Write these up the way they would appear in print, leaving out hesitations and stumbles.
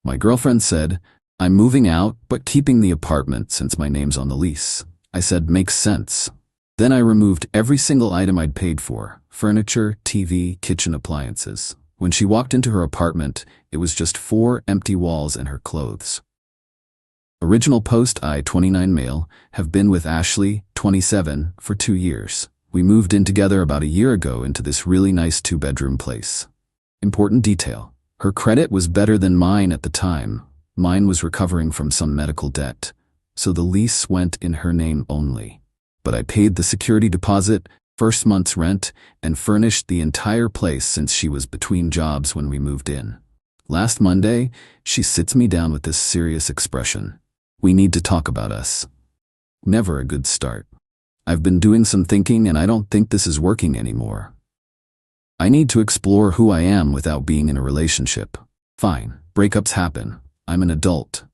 My girlfriend said, I'm moving out, but keeping the apartment since my name's on the lease. I said, makes sense. Then I removed every single item I'd paid for: furniture, TV, kitchen appliances. When she walked into her apartment, it was just 4 empty walls and her clothes. Original post: I, 29 male, have been with Ashley, 27, for 2 years. We moved in together about a year ago into this really nice 2-bedroom place. Important detail: her credit was better than mine at the time. Mine was recovering from some medical debt, so the lease went in her name only. But I paid the security deposit, first month's rent, and furnished the entire place since she was between jobs when we moved in. Last Monday, she sits me down with this serious expression: we need to talk about us. Never a good start. I've been doing some thinking and I don't think this is working anymore. I need to explore who I am without being in a relationship. Fine, breakups happen. I'm an adult.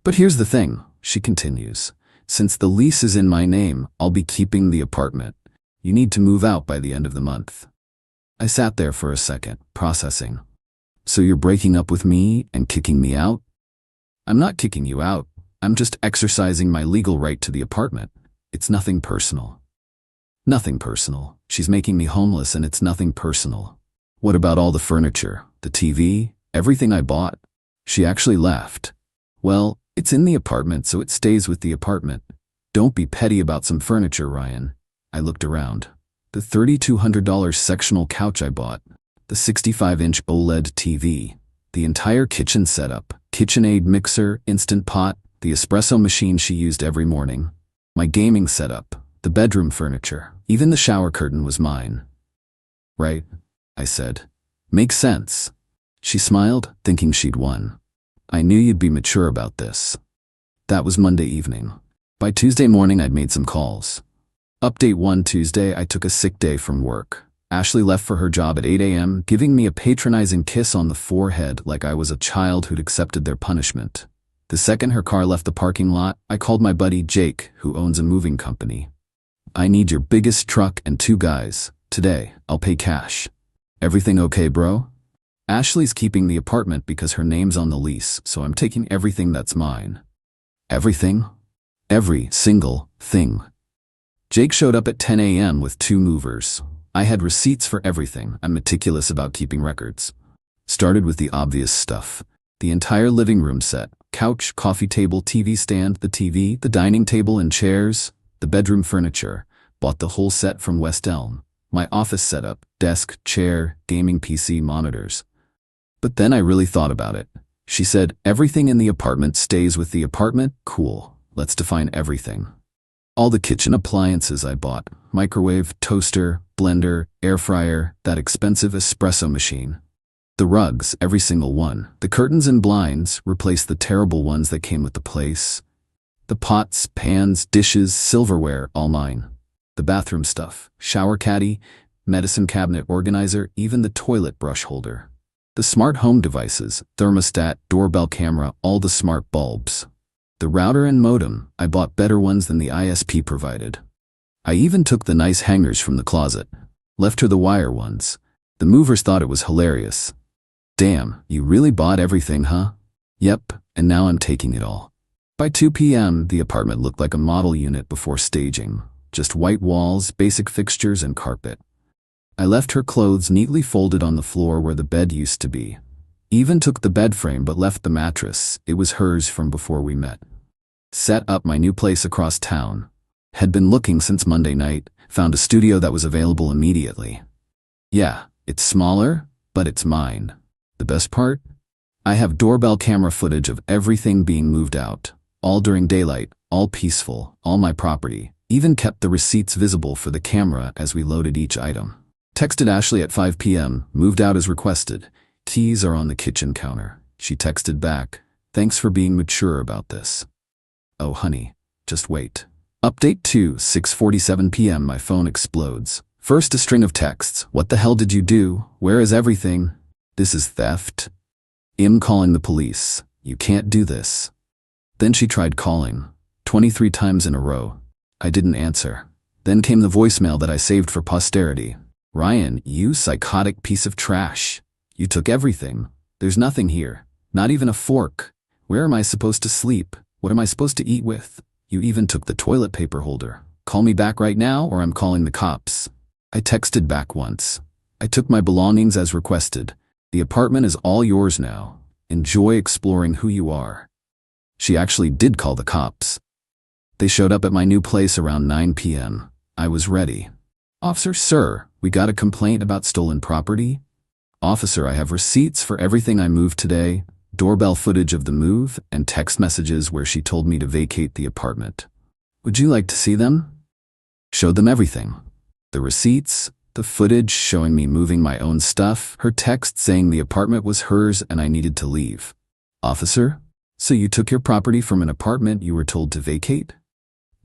But here's the thing, she continues. Since the lease is in my name, I'll be keeping the apartment. You need to move out by the end of the month. I sat there for a second, processing. So you're breaking up with me and kicking me out? I'm not kicking you out. I'm just exercising my legal right to the apartment. It's nothing personal. Nothing personal. She's making me homeless and it's nothing personal. What about all the furniture, the TV, everything I bought? She actually laughed. Well, it's in the apartment, so it stays with the apartment. Don't be petty about some furniture, Ryan. I looked around. The $3,200 sectional couch I bought, the 65-inch OLED TV, the entire kitchen setup, KitchenAid mixer, Instant Pot, the espresso machine she used every morning, my gaming setup, the bedroom furniture, even the shower curtain was mine. Right, I said. Makes sense. She smiled, thinking she'd won. I knew you'd be mature about this. That was Monday evening. By Tuesday morning, I'd made some calls. Update 1: Tuesday, I took a sick day from work. Ashley left for her job at 8 a.m., giving me a patronizing kiss on the forehead like I was a child who'd accepted their punishment. The second her car left the parking lot, I called my buddy Jake, who owns a moving company. I need your biggest truck and 2 guys. Today, I'll pay cash. Everything okay, bro? Ashley's keeping the apartment because her name's on the lease, so I'm taking everything that's mine. Everything? Every single thing. Jake showed up at 10 a.m. with 2 movers. I had receipts for everything. I'm meticulous about keeping records. Started with the obvious stuff. The entire living room set. Couch, coffee table, TV stand, the TV, the dining table and chairs, the bedroom furniture. Bought the whole set from West Elm. My office setup, desk, chair, gaming PC, monitors. But then I really thought about it. She said, everything in the apartment stays with the apartment? Cool. Let's define everything. All the kitchen appliances I bought: microwave, toaster, blender, air fryer, that expensive espresso machine. The rugs, every single one. The curtains and blinds, replaced the terrible ones that came with the place. The pots, pans, dishes, silverware, all mine. The bathroom stuff, shower caddy, medicine cabinet organizer, even the toilet brush holder. The smart home devices, thermostat, doorbell camera, all the smart bulbs. The router and modem, I bought better ones than the ISP provided. I even took the nice hangers from the closet. Left her the wire ones. The movers thought it was hilarious. Damn, you really bought everything, huh? Yep, and now I'm taking it all. By 2 p.m., the apartment looked like a model unit before staging. Just white walls, basic fixtures, and carpet. I left her clothes neatly folded on the floor where the bed used to be. Even took the bed frame but left the mattress. It was hers from before we met. Set up my new place across town. Had been looking since Monday night, found a studio that was available immediately. Yeah, it's smaller, but it's mine. The best part? I have doorbell camera footage of everything being moved out. All during daylight, all peaceful, all my property. Even kept the receipts visible for the camera as we loaded each item. Texted Ashley at 5 p.m., moved out as requested. Keys are on the kitchen counter. She texted back, thanks for being mature about this. Oh honey, just wait. Update 2, 6:47 p.m. My phone explodes. First a string of texts. What the hell did you do? Where is everything? This is theft. I'm calling the police. You can't do this. Then she tried calling. 23 times in a row. I didn't answer. Then came the voicemail that I saved for posterity. Ryan, you psychotic piece of trash. You took everything. There's nothing here. Not even a fork. Where am I supposed to sleep? What am I supposed to eat with? You even took the toilet paper holder. Call me back right now or I'm calling the cops. I texted back once. I took my belongings as requested. The apartment is all yours now. Enjoy exploring who you are. She actually did call the cops. They showed up at my new place around 9 p.m. I was ready. Officer, sir, we got a complaint about stolen property. Officer, I have receipts for everything I moved today, doorbell footage of the move, and text messages where she told me to vacate the apartment. Would you like to see them? Showed them everything. The receipts, the footage showing me moving my own stuff, her text saying the apartment was hers and I needed to leave. Officer, so you took your property from an apartment you were told to vacate?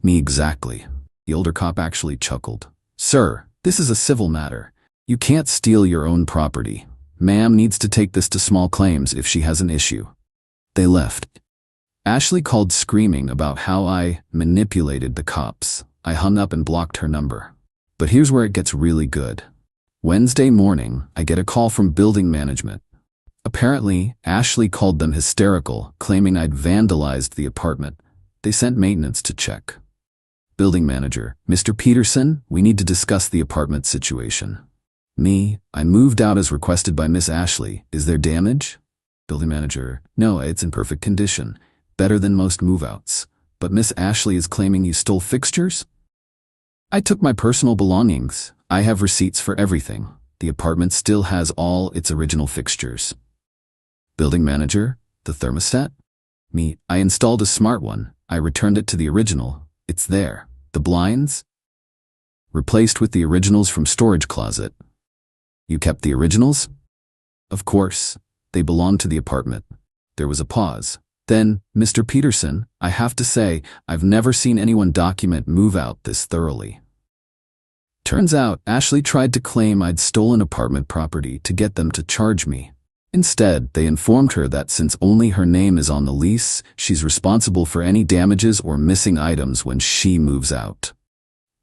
Me exactly. The older cop actually chuckled. Sir, this is a civil matter. You can't steal your own property. Ma'am needs to take this to small claims if she has an issue. They left. Ashley called screaming about how I manipulated the cops. I hung up and blocked her number. But here's where it gets really good. Wednesday morning, I get a call from building management. Apparently, Ashley called them hysterical, claiming I'd vandalized the apartment. They sent maintenance to check. Building manager, Mr. Peterson, we need to discuss the apartment situation. Me, I moved out as requested by Miss Ashley. Is there damage? Building manager, no, it's in perfect condition. Better than most move-outs. But Miss Ashley is claiming you stole fixtures? I took my personal belongings. I have receipts for everything. The apartment still has all its original fixtures. Building manager, the thermostat? Me, I installed a smart one. I returned it to the original. It's there. The blinds? Replaced with the originals from storage closet. You kept the originals? Of course. They belonged to the apartment. There was a pause. Then, Mr. Peterson, I have to say, I've never seen anyone document move out this thoroughly. Turns out, Ashley tried to claim I'd stolen apartment property to get them to charge me. Instead, they informed her that since only her name is on the lease, she's responsible for any damages or missing items when she moves out.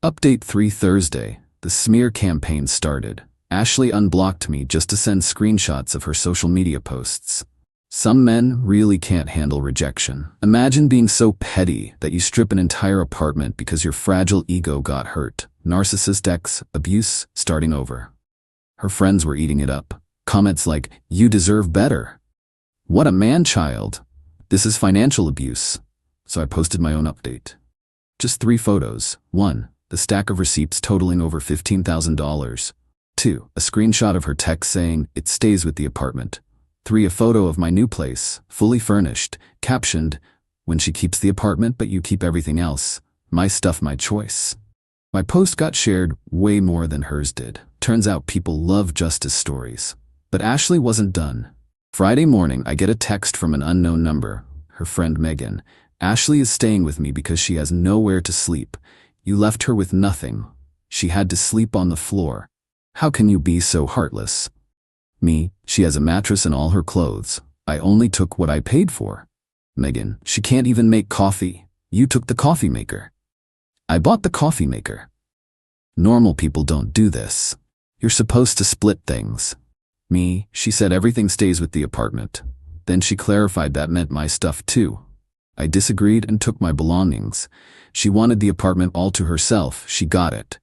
Update 3 Thursday. The smear campaign started. Ashley unblocked me just to send screenshots of her social media posts. Some men really can't handle rejection. Imagine being so petty that you strip an entire apartment because your fragile ego got hurt. Narcissist X, abuse, starting over. Her friends were eating it up. Comments like, you deserve better. What a man-child. This is financial abuse. So I posted my own update. Just 3 photos. 1. The stack of receipts totaling over $15,000. 2. A screenshot of her text saying, it stays with the apartment. 3. A photo of my new place, fully furnished, captioned, when she keeps the apartment but you keep everything else. My stuff, my choice. My post got shared way more than hers did. Turns out people love justice stories. But Ashley wasn't done. Friday morning, I get a text from an unknown number, her friend Megan. Ashley is staying with me because she has nowhere to sleep. You left her with nothing. She had to sleep on the floor. How can you be so heartless? Me, she has a mattress and all her clothes. I only took what I paid for. Megan, she can't even make coffee. You took the coffee maker. I bought the coffee maker. Normal people don't do this. You're supposed to split things. Me, she said everything stays with the apartment. Then she clarified that meant my stuff too. I disagreed and took my belongings. She wanted the apartment all to herself. She got it.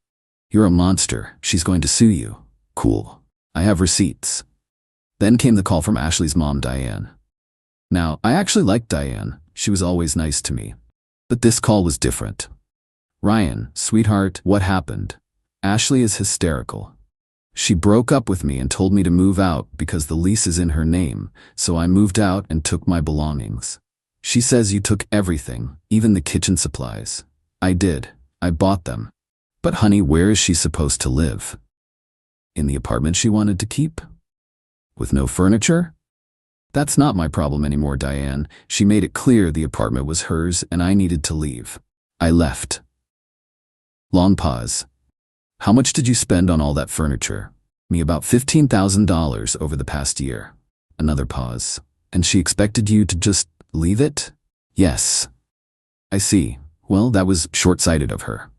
You're a monster. She's going to sue you. Cool. I have receipts. Then came the call from Ashley's mom, Diane. Now, I actually liked Diane. She was always nice to me. But this call was different. Ryan, sweetheart, what happened? Ashley is hysterical. She broke up with me and told me to move out because the lease is in her name, so I moved out and took my belongings. She says you took everything, even the kitchen supplies. I did. I bought them. But honey, where is she supposed to live? In the apartment she wanted to keep? With no furniture? That's not my problem anymore, Diane. She made it clear the apartment was hers and I needed to leave. I left. Long pause. How much did you spend on all that furniture? Me, about $15,000 over the past year. Another pause. And she expected you to just leave it? Yes. I see. Well, that was short-sighted of her.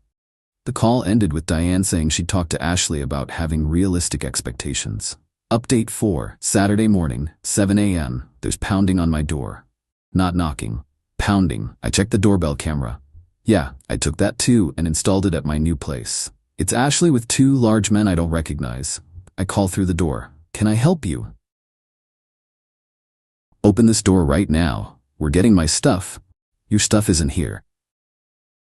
The call ended with Diane saying she'd talked to Ashley about having realistic expectations. Update 4, Saturday morning, 7 a.m. There's pounding on my door. Not knocking. Pounding. I checked the doorbell camera. Yeah, I took that too and installed it at my new place. It's Ashley with two large men I don't recognize. I call through the door. Can I help you? Open this door right now. We're getting my stuff. Your stuff isn't here.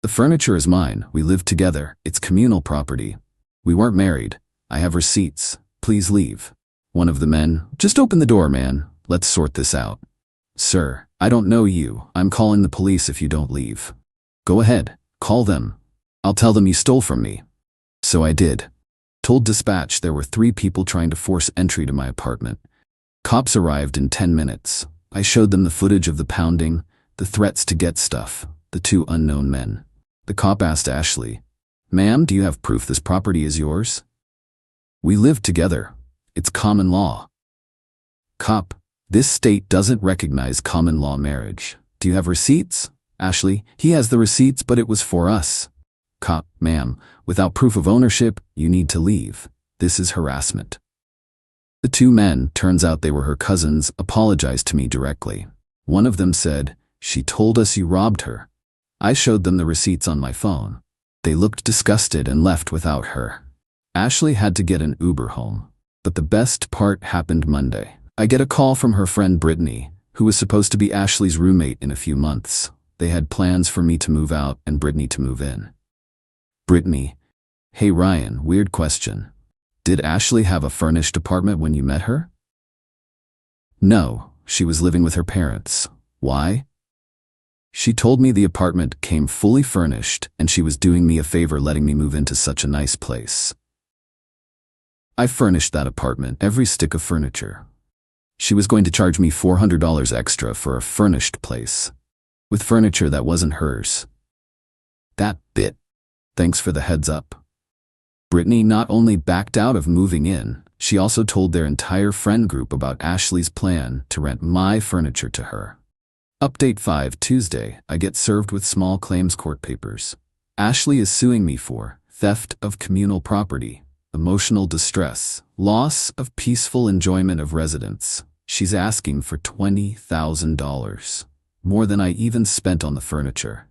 The furniture is mine. We live together. It's communal property. We weren't married. I have receipts. Please leave. One of the men, just open the door, man. Let's sort this out. Sir, I don't know you. I'm calling the police if you don't leave. Go ahead. Call them. I'll tell them you stole from me. So I did. Told dispatch there were 3 people trying to force entry to my apartment. Cops arrived in 10 minutes. I showed them the footage of the pounding, the threats to get stuff, the 2 unknown men. The cop asked Ashley, "Ma'am, do you have proof this property is yours?" "We live together. It's common law." Cop, this state doesn't recognize common law marriage. Do you have receipts? Ashley, he has the receipts, but it was for us. Cop, ma'am, without proof of ownership, you need to leave. This is harassment. The 2 men, turns out they were her cousins, apologized to me directly. One of them said, "She told us you robbed her." I showed them the receipts on my phone. They looked disgusted and left without her. Ashley had to get an Uber home. But the best part happened Monday. I get a call from her friend Brittany, who was supposed to be Ashley's roommate in a few months. They had plans for me to move out and Brittany to move in. Brittany, hey Ryan, weird question. Did Ashley have a furnished apartment when you met her? No, she was living with her parents. Why? She told me the apartment came fully furnished and she was doing me a favor letting me move into such a nice place. I furnished that apartment, every stick of furniture. She was going to charge me $400 extra for a furnished place, with furniture that wasn't hers. That bit. Thanks for the heads up. Brittany not only backed out of moving in, she also told their entire friend group about Ashley's plan to rent my furniture to her. Update 5, Tuesday, I get served with small claims court papers. Ashley is suing me for theft of communal property, emotional distress, loss of peaceful enjoyment of residence. She's asking for $20,000, more than I even spent on the furniture.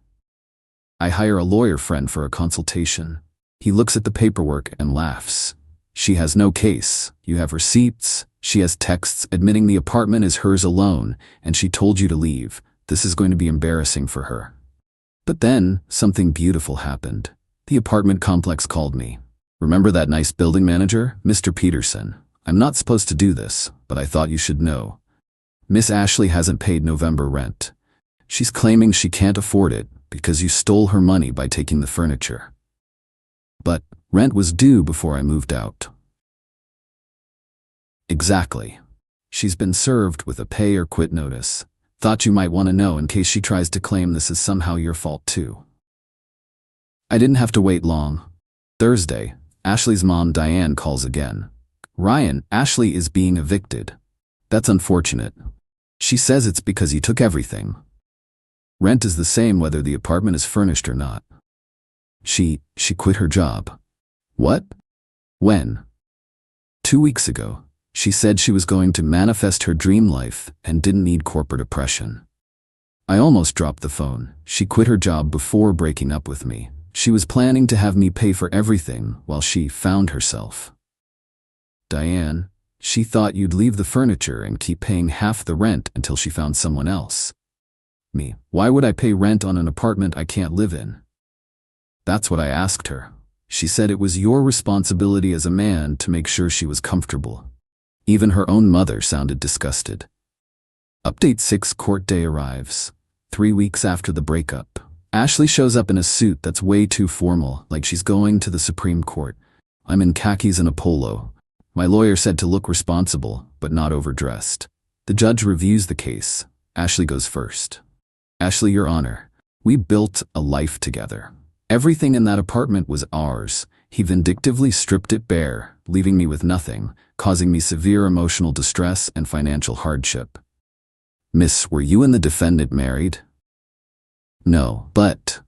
I hire a lawyer friend for a consultation. He looks at the paperwork and laughs. She has no case. You have receipts. She has texts admitting the apartment is hers alone, and she told you to leave. This is going to be embarrassing for her. But then, something beautiful happened. The apartment complex called me. Remember that nice building manager, Mr. Peterson? I'm not supposed to do this, but I thought you should know. Miss Ashley hasn't paid November rent. She's claiming she can't afford it because you stole her money by taking the furniture. But rent was due before I moved out. Exactly. She's been served with a pay or quit notice. Thought you might want to know in case she tries to claim this is somehow your fault too. I didn't have to wait long. Thursday, Ashley's mom Diane calls again. Ryan, Ashley is being evicted. That's unfortunate. She says it's because you took everything. Rent is the same whether the apartment is furnished or not. She quit her job. What? When? 2 weeks ago. She said she was going to manifest her dream life and didn't need corporate oppression. I almost dropped the phone. She quit her job before breaking up with me. She was planning to have me pay for everything while she found herself. Diane, she thought you'd leave the furniture and keep paying half the rent until she found someone else. Me, why would I pay rent on an apartment I can't live in? That's what I asked her. She said it was your responsibility as a man to make sure she was comfortable. Even her own mother sounded disgusted. Update 6, court day arrives. 3 weeks after the breakup. Ashley shows up in a suit that's way too formal, like she's going to the Supreme Court. I'm in khakis and a polo. My lawyer said to look responsible, but not overdressed. The judge reviews the case. Ashley goes first. Ashley, Your Honor, we built a life together. Everything in that apartment was ours. He vindictively stripped it bare, leaving me with nothing, causing me severe emotional distress and financial hardship. Miss, were you and the defendant married? No, but...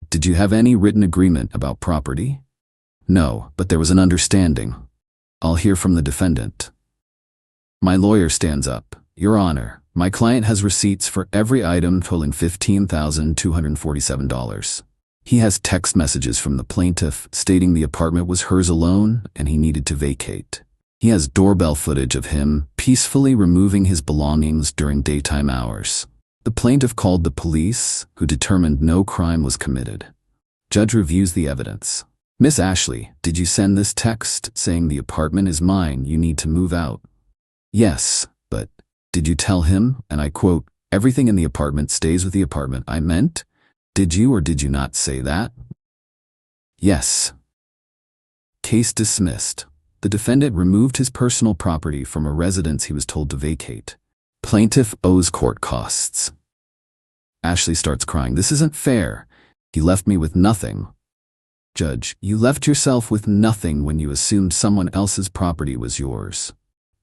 Did you have any written agreement about property? No, but there was an understanding. I'll hear from the defendant. My lawyer stands up. Your Honor, my client has receipts for every item totaling $15,247. He has text messages from the plaintiff stating the apartment was hers alone and he needed to vacate. He has doorbell footage of him peacefully removing his belongings during daytime hours. The plaintiff called the police, who determined no crime was committed. Judge reviews the evidence. Miss Ashley, did you send this text saying the apartment is mine, you need to move out? Yes, but did you tell him, and I quote, everything in the apartment stays with the apartment I meant? Did you or did you not say that? Yes. Case dismissed. The defendant removed his personal property from a residence he was told to vacate. Plaintiff owes court costs. Ashley starts crying. This isn't fair. He left me with nothing. Judge, you left yourself with nothing when you assumed someone else's property was yours.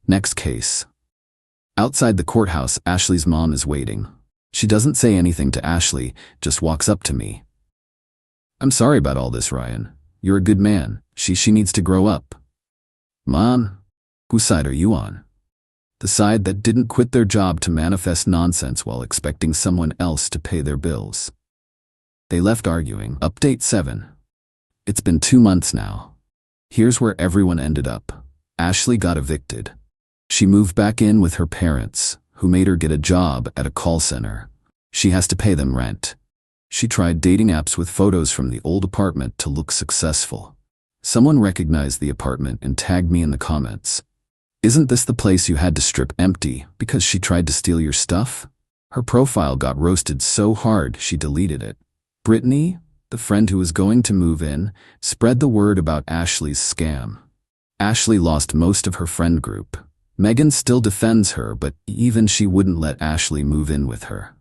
Next case. Outside the courthouse, Ashley's mom is waiting. She doesn't say anything to Ashley, just walks up to me. I'm sorry about all this, Ryan. You're a good man. She needs to grow up. Mom, whose side are you on? The side that didn't quit their job to manifest nonsense while expecting someone else to pay their bills. They left arguing. Update 7. It's been 2 months now. Here's where everyone ended up. Ashley got evicted. She moved back in with her parents, who made her get a job at a call center. She has to pay them rent. She tried dating apps with photos from the old apartment to look successful. Someone recognized the apartment and tagged me in the comments. Isn't this the place you had to strip empty because she tried to steal your stuff? Her profile got roasted so hard she deleted it. Brittany, the friend who was going to move in, spread the word about Ashley's scam. Ashley lost most of her friend group. Megan still defends her, but even she wouldn't let Ashley move in with her.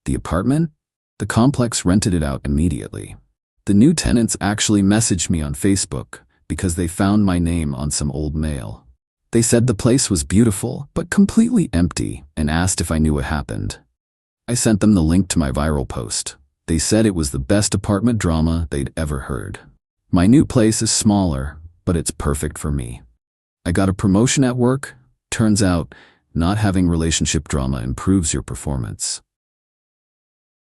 The apartment? The complex rented it out immediately. The new tenants actually messaged me on Facebook because they found my name on some old mail. They said the place was beautiful, but completely empty, and asked if I knew what happened. I sent them the link to my viral post. They said it was the best apartment drama they'd ever heard. My new place is smaller, but it's perfect for me. I got a promotion at work. Turns out, not having relationship drama improves your performance.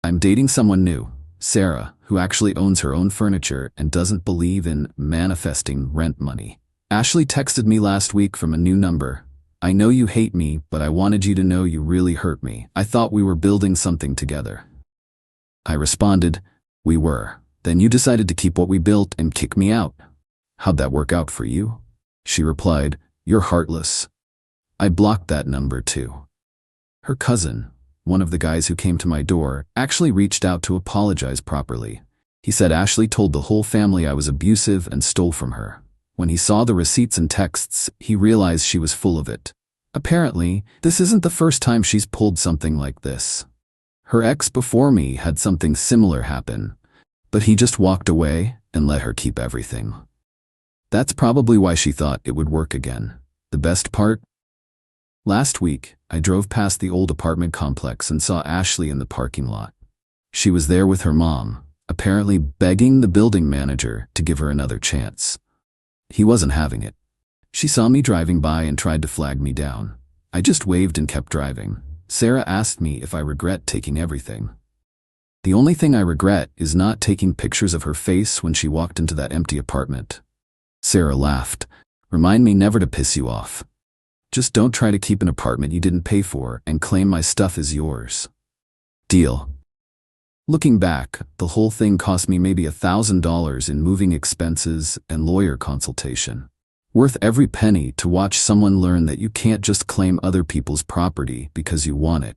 I'm dating someone new, Sarah, who actually owns her own furniture and doesn't believe in manifesting rent money. Ashley texted me last week from a new number. I know you hate me, but I wanted you to know you really hurt me. I thought we were building something together. I responded, we were. Then you decided to keep what we built and kick me out. How'd that work out for you? She replied, you're heartless. I blocked that number too. Her cousin, one of the guys who came to my door, actually reached out to apologize properly. He said Ashley told the whole family I was abusive and stole from her. When he saw the receipts and texts, he realized she was full of it. Apparently, this isn't the first time she's pulled something like this. Her ex before me had something similar happen, but he just walked away and let her keep everything. That's probably why she thought it would work again. The best part? Last week, I drove past the old apartment complex and saw Ashley in the parking lot. She was there with her mom, apparently begging the building manager to give her another chance. He wasn't having it. She saw me driving by and tried to flag me down. I just waved and kept driving. Sarah asked me if I regret taking everything. The only thing I regret is not taking pictures of her face when she walked into that empty apartment. Sarah laughed. Remind me never to piss you off. Just don't try to keep an apartment you didn't pay for and claim my stuff is yours. Deal. Looking back, the whole thing cost me maybe $1,000 in moving expenses and lawyer consultation. Worth every penny to watch someone learn that you can't just claim other people's property because you want it.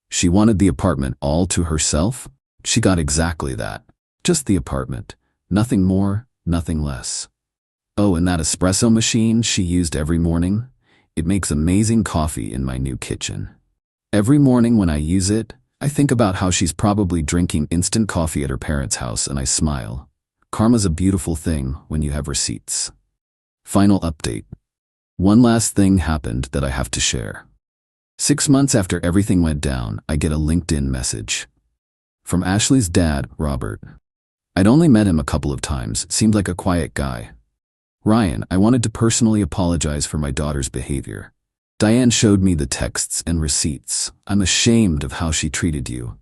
She wanted the apartment all to herself. She got exactly that. Just the apartment. Nothing more, nothing less. Oh, and that espresso machine she used every morning? It makes amazing coffee in my new kitchen. Every morning when I use it, I think about how she's probably drinking instant coffee at her parents' house and I smile. Karma's a beautiful thing when you have receipts. Final update. One last thing happened that I have to share. 6 months after everything went down, I get a LinkedIn message. From Ashley's dad, Robert. I'd only met him a couple of times, seemed like a quiet guy. Ryan, I wanted to personally apologize for my daughter's behavior. Diane showed me the texts and receipts. I'm ashamed of how she treated you.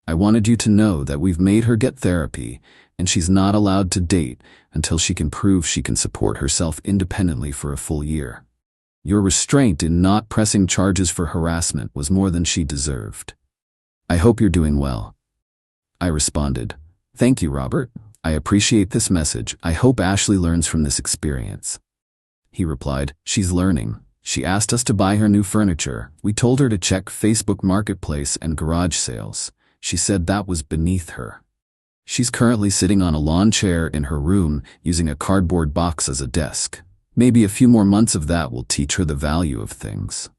I wanted you to know that we've made her get therapy, and she's not allowed to date until she can prove she can support herself independently for a full year. Your restraint in not pressing charges for harassment was more than she deserved. I hope you're doing well. I responded, Thank you, Robert. I appreciate this message. I hope Ashley learns from this experience. He replied, She's learning. She asked us to buy her new furniture. We told her to check Facebook Marketplace and garage sales. She said that was beneath her. She's currently sitting on a lawn chair in her room using a cardboard box as a desk. Maybe a few more months of that will teach her the value of things.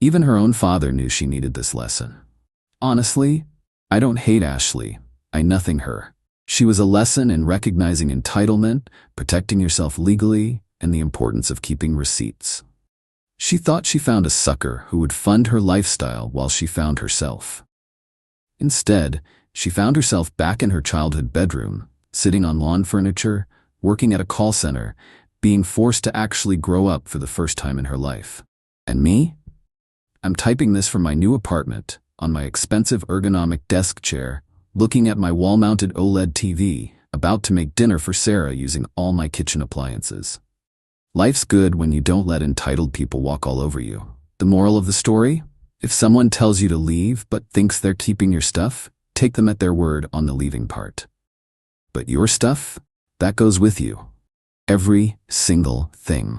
Even her own father knew she needed this lesson. Honestly, I don't hate Ashley. I nothing her. She was a lesson in recognizing entitlement, protecting yourself legally, and the importance of keeping receipts. She thought she found a sucker who would fund her lifestyle while she found herself. Instead, she found herself back in her childhood bedroom, sitting on lawn furniture, working at a call center, being forced to actually grow up for the first time in her life. And me? I'm typing this from my new apartment, on my expensive ergonomic desk chair, looking at my wall-mounted OLED TV, about to make dinner for Sarah using all my kitchen appliances. Life's good when you don't let entitled people walk all over you. The moral of the story? If someone tells you to leave but thinks they're keeping your stuff, take them at their word on the leaving part. But your stuff? That goes with you. Every single thing.